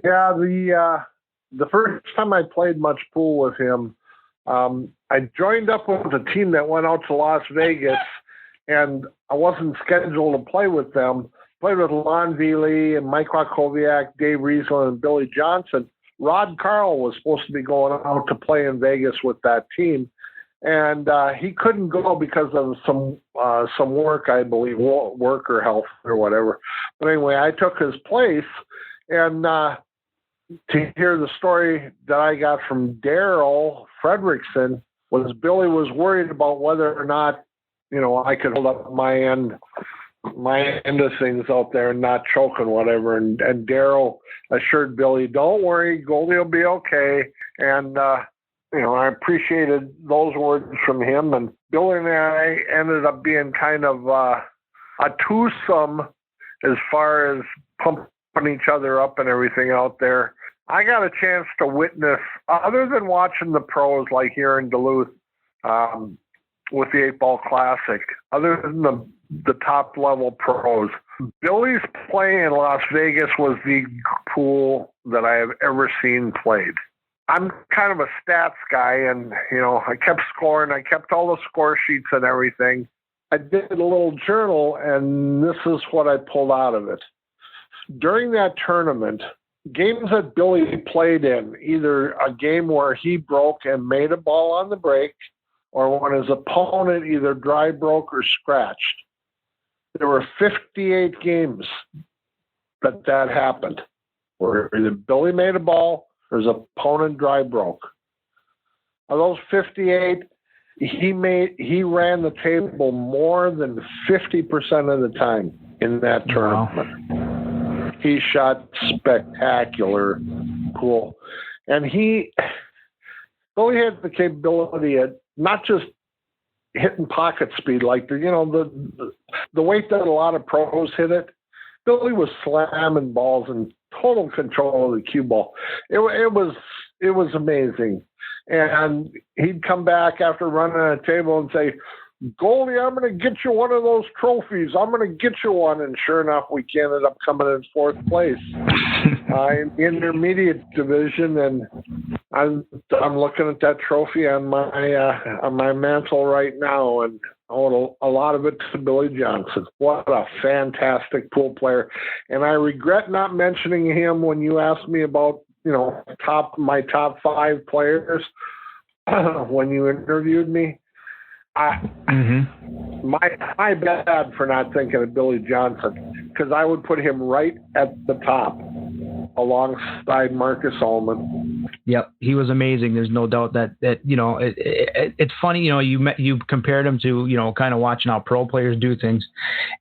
Yeah, the first time I played much pool with him, I joined up with a team that went out to Las Vegas, and I wasn't scheduled to play with them. Played with Lon Veely and Mike Wachowiak, Dave Riesel, and Billy Johnson. Rod Carl was supposed to be going out to play in Vegas with that team, and he couldn't go because of some work, I believe, work or health or whatever. But anyway, I took his place, and to hear the story that I got from Daryl Fredrickson was Billy was worried about whether or not, I could hold up my end of things out there and not choke and whatever. And Daryl assured Billy, don't worry, Goldie will be okay. And, I appreciated those words from him. And Billy and I ended up being kind of a twosome as far as pumping each other up and everything out there. I got a chance to witness, other than watching the pros like here in Duluth with the 8-Ball Classic, other than the top-level pros, Billy's play in Las Vegas was the pool that I have ever seen played. I'm kind of a stats guy, and, I kept scoring. I kept all the score sheets and everything. I did a little journal, and this is what I pulled out of it. During that tournament, games that Billy played in, either a game where he broke and made a ball on the break, or when his opponent either dry broke or scratched. There were 58 games that happened, where either Billy made a ball or his opponent dry broke. Of those 58, he ran the table more than 50% of the time in that tournament. Wow. He shot spectacular pool. And Billy had the capability at not just hitting pocket speed, like the weight that a lot of pros hit it. Billy was slamming balls in total control of the cue ball. It was amazing. And he'd come back after running a table and say, Goldie, I'm going to get you one of those trophies. I'm going to get you one. And sure enough, we ended up coming in fourth place in the intermediate division. And I'm looking at that trophy on my mantle right now, and I owe a lot of it to Billy Johnson. What a fantastic pool player. And I regret not mentioning him when you asked me about, my top 5 players when you interviewed me. My bad for not thinking of Billy Johnson, because I would put him right at the top alongside Marcus Ullman. Yep, he was amazing. There's no doubt that it's funny. You compared him to kind of watching how pro players do things,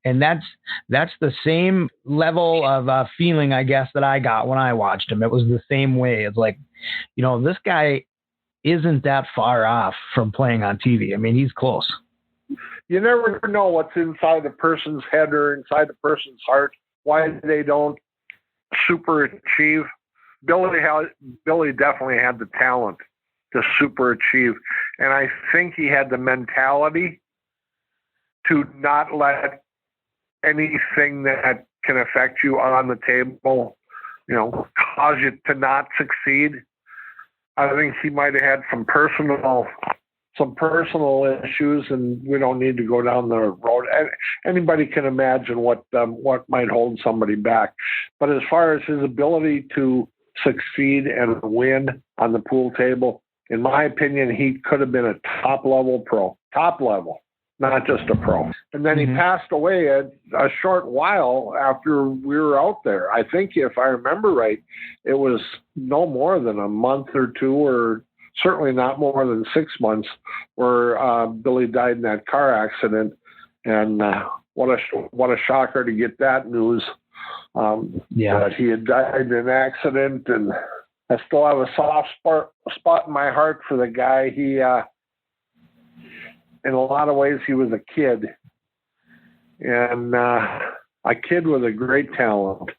and that's the same level of feeling, I guess, that I got when I watched him. It was the same way. It's like, this guy isn't that far off from playing on TV. I mean, he's close. You never know what's inside a person's head or inside a person's heart, why they don't super achieve. Billy definitely had the talent to super achieve. And I think he had the mentality to not let anything that can affect you on the table, cause you to not succeed. I think he might have had some personal issues, and we don't need to go down the road. Anybody can imagine what might hold somebody back. But as far as his ability to succeed and win on the pool table, in my opinion, he could have been a top-level pro. Top level, not just a pro. And then he passed away a short while after we were out there. I think, if I remember right, it was no more than a month or two, or certainly not more than 6 months, where Billy died in that car accident. And what a shocker to get that news. That he had died in an accident. And I still have a soft spot in my heart for the guy. He, in a lot of ways, he was a kid. And a kid with a great talent.